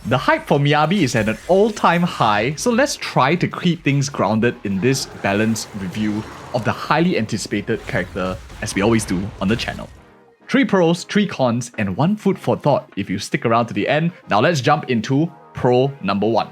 The hype for Miyabi is at an all-time high, so let's try to keep things grounded in this balanced review of the highly anticipated character, as we always do on the channel. 3 pros, 3 cons, and 1 food for thought if you stick around to the end. Now let's jump into pro number 1.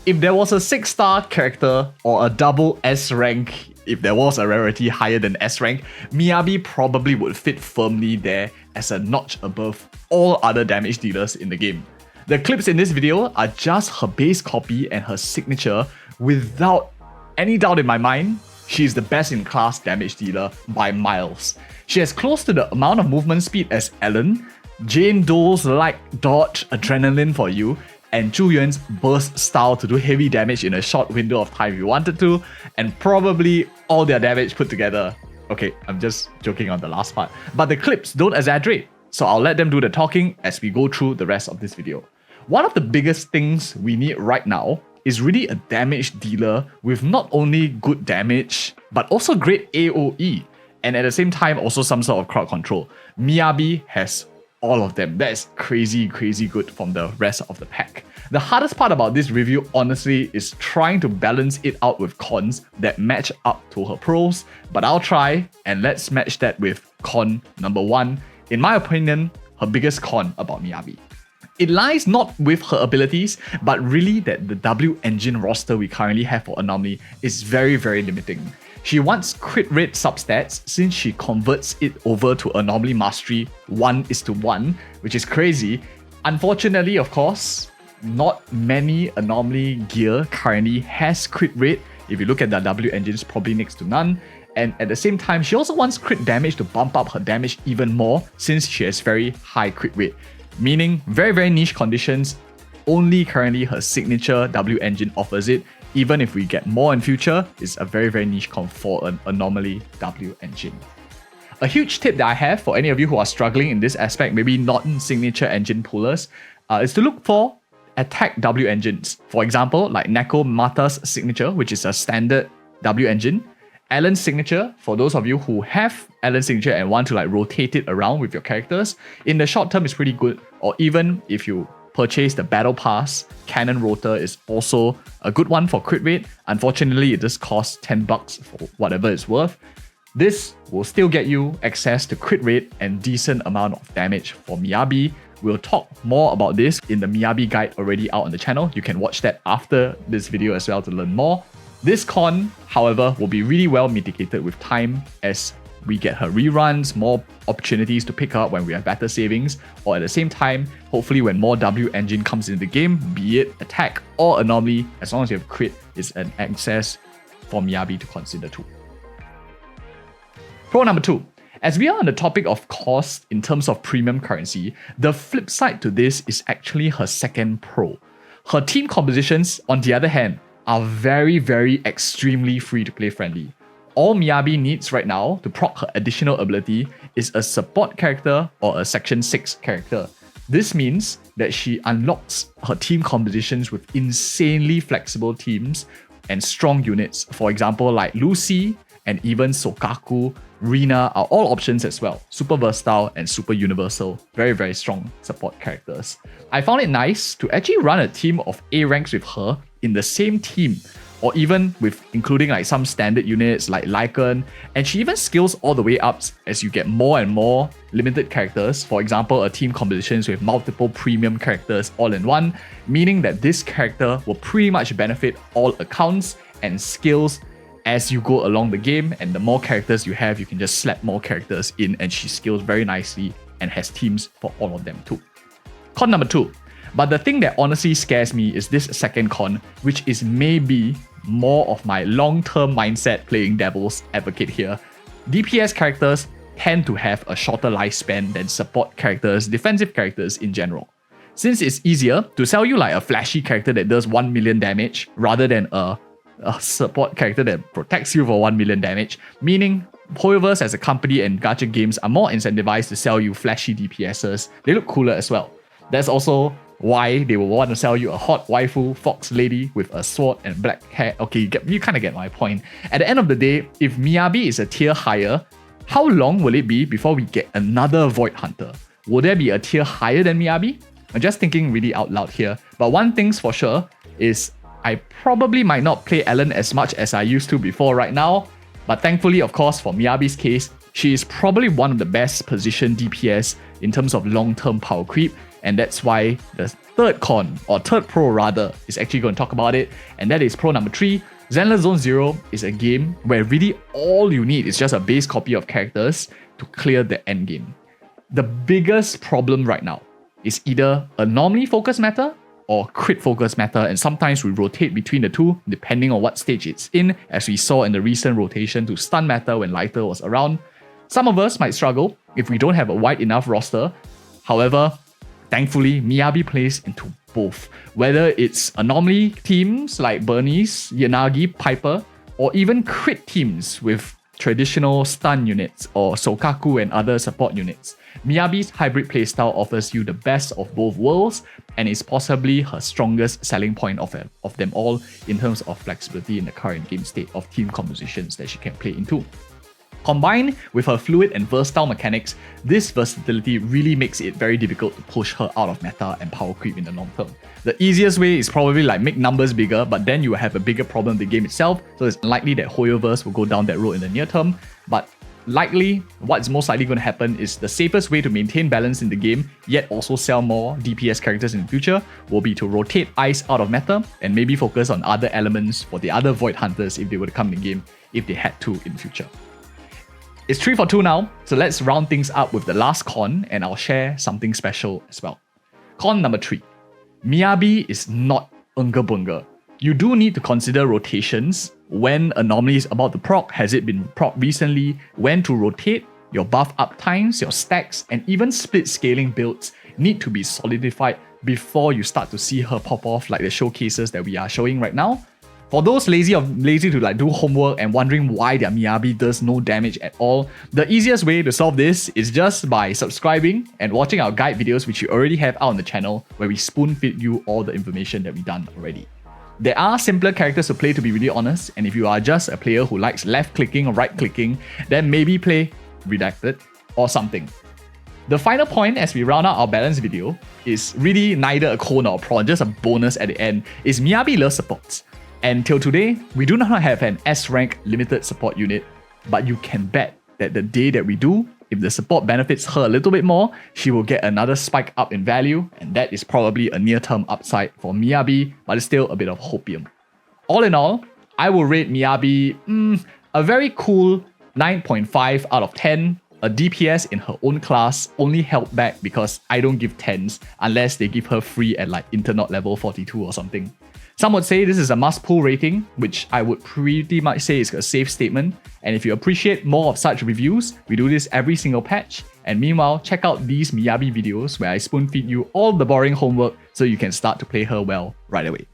If there was a 6-star character or a double S rank, if there was a rarity higher than S rank, Miyabi probably would fit firmly there as a notch above all other damage dealers in the game. The clips in this video are just her base copy and her signature. Without any doubt in my mind, she is the best in class damage dealer by miles. She has close to the amount of movement speed as Ellen, Jane Doe's light dodge adrenaline for you, and Zhu Yuan's burst style to do heavy damage in a short window of time if you wanted to, and probably all their damage put together. Okay, I'm just joking on the last part, but the clips don't exaggerate, so I'll let them do the talking as we go through the rest of this video. One of the biggest things we need right now is really a damage dealer with not only good damage, but also great AoE, and at the same time also some sort of crowd control. Miyabi has all of them. That is crazy good from the rest of the pack. The hardest part about this review, honestly, is trying to balance it out with cons that match up to her pros, but I'll try, and let's match that with con number 1. In my opinion, her biggest con about Miyabi. It lies not with her abilities, but really that the W engine roster we currently have for Anomaly is very limiting. She wants crit rate substats since she converts it over to Anomaly Mastery 1:1, which is crazy. Unfortunately, of course, not many Anomaly gear currently has crit rate. If you look at the W engine, it's probably next to none. And at the same time, she also wants crit damage to bump up her damage even more since she has very high crit rate. Meaning, very niche conditions, only currently her signature W engine offers it. Even if we get more in future, it's a very niche comp for an Anomaly W engine. A huge tip that I have for any of you who are struggling in this aspect, maybe not in signature engine pullers, is to look for attack W engines. For example, like Neko Mata's signature, which is a standard W engine. Ellen's signature, for those of you who have Ellen's signature and want to rotate it around with your characters, in the short term is pretty good. Or even if you purchase the Battle Pass, Cannon Rotor is also a good one for crit rate. Unfortunately, it just costs $10 for whatever it's worth. This will still get you access to crit rate and decent amount of damage for Miyabi. We'll talk more about this in the Miyabi guide already out on the channel. You can watch that after this video as well to learn more. This con, however, will be really well mitigated with time as we get her reruns, more opportunities to pick up when we have better savings, or at the same time, hopefully when more W engine comes into the game, be it attack or anomaly, as long as you have crit, is an access for Miyabi to consider too. Pro number 2. As we are on the topic of cost in terms of premium currency, the flip side to this is actually her second pro. Her team compositions, on the other hand, are very extremely free-to-play friendly. All Miyabi needs right now to proc her additional ability is a support character or a section 6 character. This means that she unlocks her team compositions with insanely flexible teams and strong units. For example, like Lucy and even Sokaku, Rina are all options as well. Super versatile and super universal. Very strong support characters. I found it nice to actually run a team of A ranks with her in the same team, or even with including some standard units like Lycan, and she even scales all the way up as you get more and more limited characters. For example, a team compositions with multiple premium characters all in one, meaning that this character will pretty much benefit all accounts and skills as you go along the game, and the more characters you have, you can just slap more characters in and she scales very nicely and has teams for all of them too. Con number 2. But the thing that honestly scares me is this second con, which is maybe more of my long-term mindset playing devil's advocate here. DPS characters tend to have a shorter lifespan than support characters, defensive characters in general. Since it's easier to sell you a flashy character that does 1 million damage rather than a support character that protects you for 1 million damage, meaning Hoyoverse as a company and gacha games are more incentivized to sell you flashy DPSs. They look cooler as well. That's also why they will want to sell you a hot waifu fox lady with a sword and black hair. Okay, you kind of get my point. At the end of the day, if Miyabi is a tier higher, how long will it be before we get another Void Hunter? Will there be a tier higher than Miyabi? I'm just thinking really out loud here. But one thing's for sure is I probably might not play Ellen as much as I used to before right now. But thankfully, of course, for Miyabi's case, she is probably one of the best positioned DPS in terms of long-term power creep. And that's why the third pro rather, is actually going to talk about it. And that is pro number 3. Zenless Zone Zero is a game where really all you need is just a base copy of characters to clear the end game. The biggest problem right now is either anomaly focus meta or crit focus meta, and sometimes we rotate between the two depending on what stage it's in, as we saw in the recent rotation to stun meta when Lighter was around. Some of us might struggle if we don't have a wide enough roster. However, thankfully, Miyabi plays into both. Whether it's anomaly teams like Bernice, Yanagi, Piper, or even crit teams with traditional stun units or Sokaku and other support units, Miyabi's hybrid playstyle offers you the best of both worlds and is possibly her strongest selling point of them all in terms of flexibility in the current game state of team compositions that she can play into. Combined with her fluid and versatile mechanics, this versatility really makes it very difficult to push her out of meta and power creep in the long term. The easiest way is probably like make numbers bigger, but then you will have a bigger problem in the game itself, so it's likely that Hoyoverse will go down that road in the near term. But likely, what's most likely going to happen is the safest way to maintain balance in the game, yet also sell more DPS characters in the future, will be to rotate Ice out of meta and maybe focus on other elements for the other Void Hunters if they were to come in the game, if they had to in the future. It's 3 for 2 now, so let's round things up with the last con, and I'll share something special as well. Con number 3. Miyabi is not Unga Bunga. You do need to consider rotations. When Anomaly is about to proc, has it been proc recently, when to rotate, your buff up times, your stacks, and even split scaling builds need to be solidified before you start to see her pop off like the showcases that we are showing right now. For those lazy to like do homework and wondering why their Miyabi does no damage at all, the easiest way to solve this is just by subscribing and watching our guide videos, which you already have out on the channel, where we spoon feed you all the information that we've done already. There are simpler characters to play, to be really honest, and if you are just a player who likes left clicking or right clicking, then maybe play Redacted or something. The final point as we round out our balance video is really neither a con or a pro, just a bonus at the end, is Miyabi loves supports. And till today, we do not have an S-rank limited support unit, but you can bet that the day that we do, if the support benefits her a little bit more, she will get another spike up in value, and that is probably a near-term upside for Miyabi, but it's still a bit of hopium. All in all, I will rate Miyabi a very cool 9.5 out of 10, a DPS in her own class, only held back because I don't give 10s unless they give her free at like Internaut level 42 or something. Some would say this is a must-pull rating, which I would pretty much say is a safe statement. And if you appreciate more of such reviews, we do this every single patch. And meanwhile, check out these Miyabi videos where I spoon feed you all the boring homework so you can start to play her well right away.